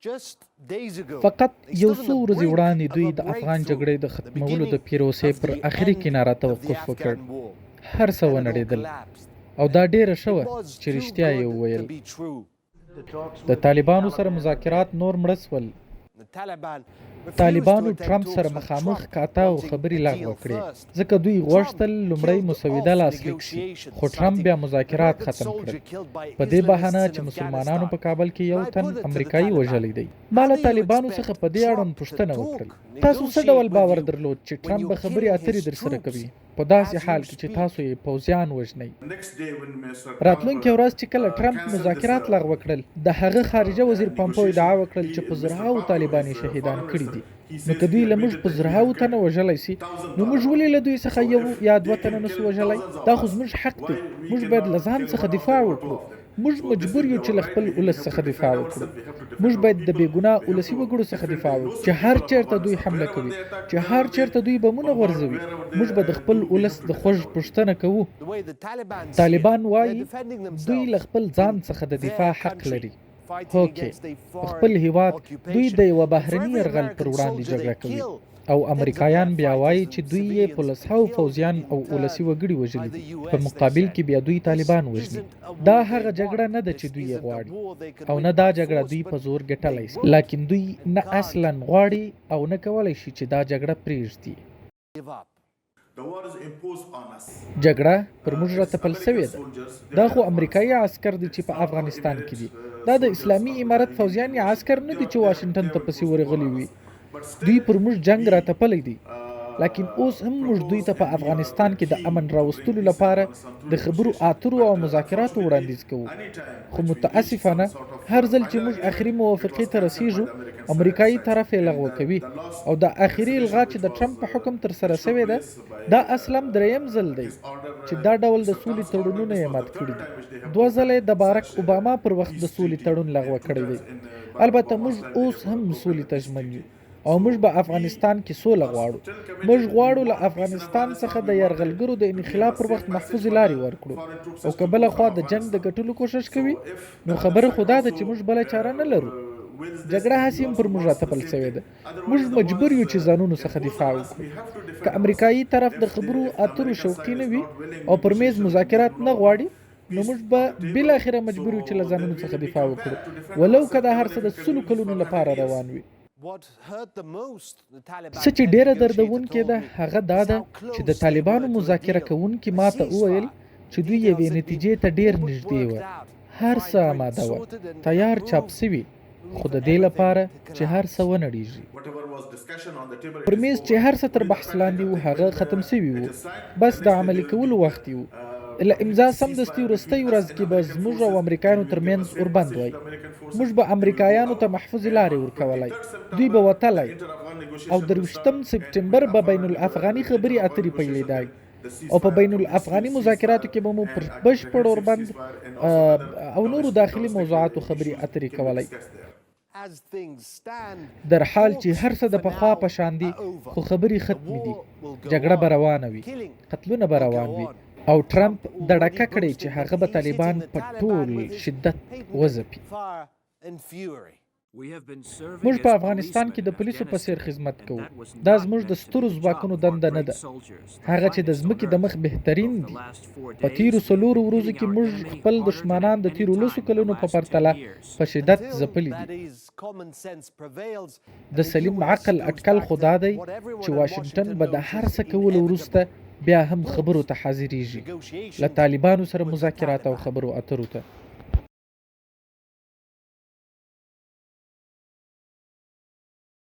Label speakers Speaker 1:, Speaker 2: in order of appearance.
Speaker 1: فقط یو څو ورځې وړاندې دوی د افغان جګړې د ختمولو د پیروسې پر اخري کناره توقف وکړ. هر څه ونړېدل او دا ډیره ښه وه چې رښتیا یې وویل. د طالبانو سره مذاکرات نور مړه سول. طالبانو ټرمپ سره مخامخ کاته او خبرې لغوه کړې ځکه دوی غوښتل لومړی مسوده لاسلیک شي، خو ټرمپ بیا مذاکرات ختم کړل په دې بهانه چې مسلمانانو په کابل کې یو تن امریکایي وژلی دی. ما له طالبانو څخه په دې اړوند پوښتنه وکړل، تاسو څه ډول باور درلود چې ټرمپ به خبرې اترې درسره کوي په داسې حال کې چې تاسو یې پوځیان وژنئ؟ راتلونکې ورځ چې کله ټرمپ مذاکرات لغوه کړل، د هغه خارجه وزیر پامپو ادعا وکړل چې په زرهاوو طالباني شهیدان کړي دي. نو که دوی له موږ په زرهاوو تنه وژلی سي، نو موږ ولې له دوی څخه یو یا دوه تنه نسو وژلی؟ دا خو زموږ حق دی. موږ باید له ځان څخه دفاع وکړو. موږ مجبور یو چې له خپل ولس څخه دفاع وکړو. موږ باید د بې ګناه ولسي وګړو څخه دفاع وکړو چې هر چیرته دوی حمله کوي، چې هر چیرته دوی بمونه غورځوي، موږ به د خپل ولس د خوږ پوښتنه کوو. طالبان وایي دوی له خپل ځان څخه د دفاع حق لري. هوکې په خپل هیواد دوی د یوه بهرني یرغل پر وړاندې جګړه کوي او امریکایان بیا وایي چې دوی یې په لسهاوو پوځیان او ولسي وګړي وژلي دي. په مقابل کې بیا دوی طالبان وژني. دا هغه جګړه نه ده چې دوی یې غواړي او نه دا جګړه دوی په زور ګټلی شي، لکن دوی نه اصلا غواړي او نه کولی شي چې دا جګړه پرېږدي. جګړه پر موږ راتپل سوې ده. دا خو امریکایي عسکر دي چې په افغانستان کې دي. دا د اسلامي امارت پوځیان یا عسکر نه دي چې واشنګټن ته پسې ورغلي وي. دوی پر موږ جنگ راتپلی دی، لکن اوس هم موږ دوی ته په افغانستان کې د امن راوستلو لپاره د خبرو اترو او مذاکراتو وړاندیز کوو. خو متاسفانه هر ځل چې موږ اخري موافقې ته رسیږو، امریکایي طرف یې لغوه کوي او د اخري الغا چې د ټرمپ په حکم ترسره سوې ده، دا اصلا دریم ځل دی چې دا ډول د سولې تړونونه یې مات کړي دي. 2 ځله د بارک اوباما پر وخت د سولې تړون لغوه کړی دی. البته موږ اوس هم سولې ته ژمن یو او موږ به افغانستان کې سوله غواړو. موږ غواړو له افغانستان څخه د یرغلګرو د انخلا پر وخت محفوظ لارې ورکړو، او که بله خوا د جنگ د ګټلو کوشش کوي، نو خبره خو دا ده چې موږ بله چاره نه لرو. جګړه هسې هم پر موږ راتپل سوې ده. موږ مجبور یو چې ځانونو څخه دفاع وکړو. که امریکایي طرف د خبرو اترو شوقي نه وي او پر میز مذاکرات نه غواړي، نو موږ به بالاخره مجبور یو چې له ځانونو څخه دفاع وکړو، ولو که دا هر څه د 100 کلونو لپاره روان وي. څه چې ډیره دردونکې ده هغه دا ده چې د طالبانو مذاکره کوونکي ماته وویل چې دوی یوې نتیجې ته ډیر نږدې وه. هر څه آماده وه، تیار چاپ سوي، خو د دې لپاره چې هر څه ونړیږي. پر میز چې هر څه تر بحث لاندې و هغه ختم سوي و، بس د عملي کولو وخت و. له امضا سمدستي وروستۍ ورځ کې به زموږ او امریکایانو ترمنځ اوربند وای. موږ به امریکایانو ته محفوظ لارې ورکولای، دوی به وتلی او 23 سپټمبر به بین الافغاني خبرې اترې پیلېدای او په بین الافغاني مذاکراتو کې به مو پر بشپړ اوربند او نورو داخلي موضوعاتو خبرې اترې کولای. در حال چې هر څه د پخوا په شان دي، خو خبرې ختمې دي. جګړه به روانه وي، قتلونه به روان وي او ټرمپ د ډکه کړی چې هغه به طالبان په ټول شدت وځپي. موږ په افغانستان کې د پولیسو په څیر خدمت کوو. دا زموږ د سترو ځواکونو دنده نه ده. هغه چې د ځمکې د مخ بهترین دي. په تیرو 4 ورځو کې موږ خپل دشمنان د تیرو 10 کلونو په پرتله په شدت ځپلي دي. د سلیم عقل اټکل خو دا دی چې واشنګټن به د هر څه کولو وروسته بیا هم خبرو ته حاضرېږي، له طالبانو سره مذاکرات او خبرو اترو ته.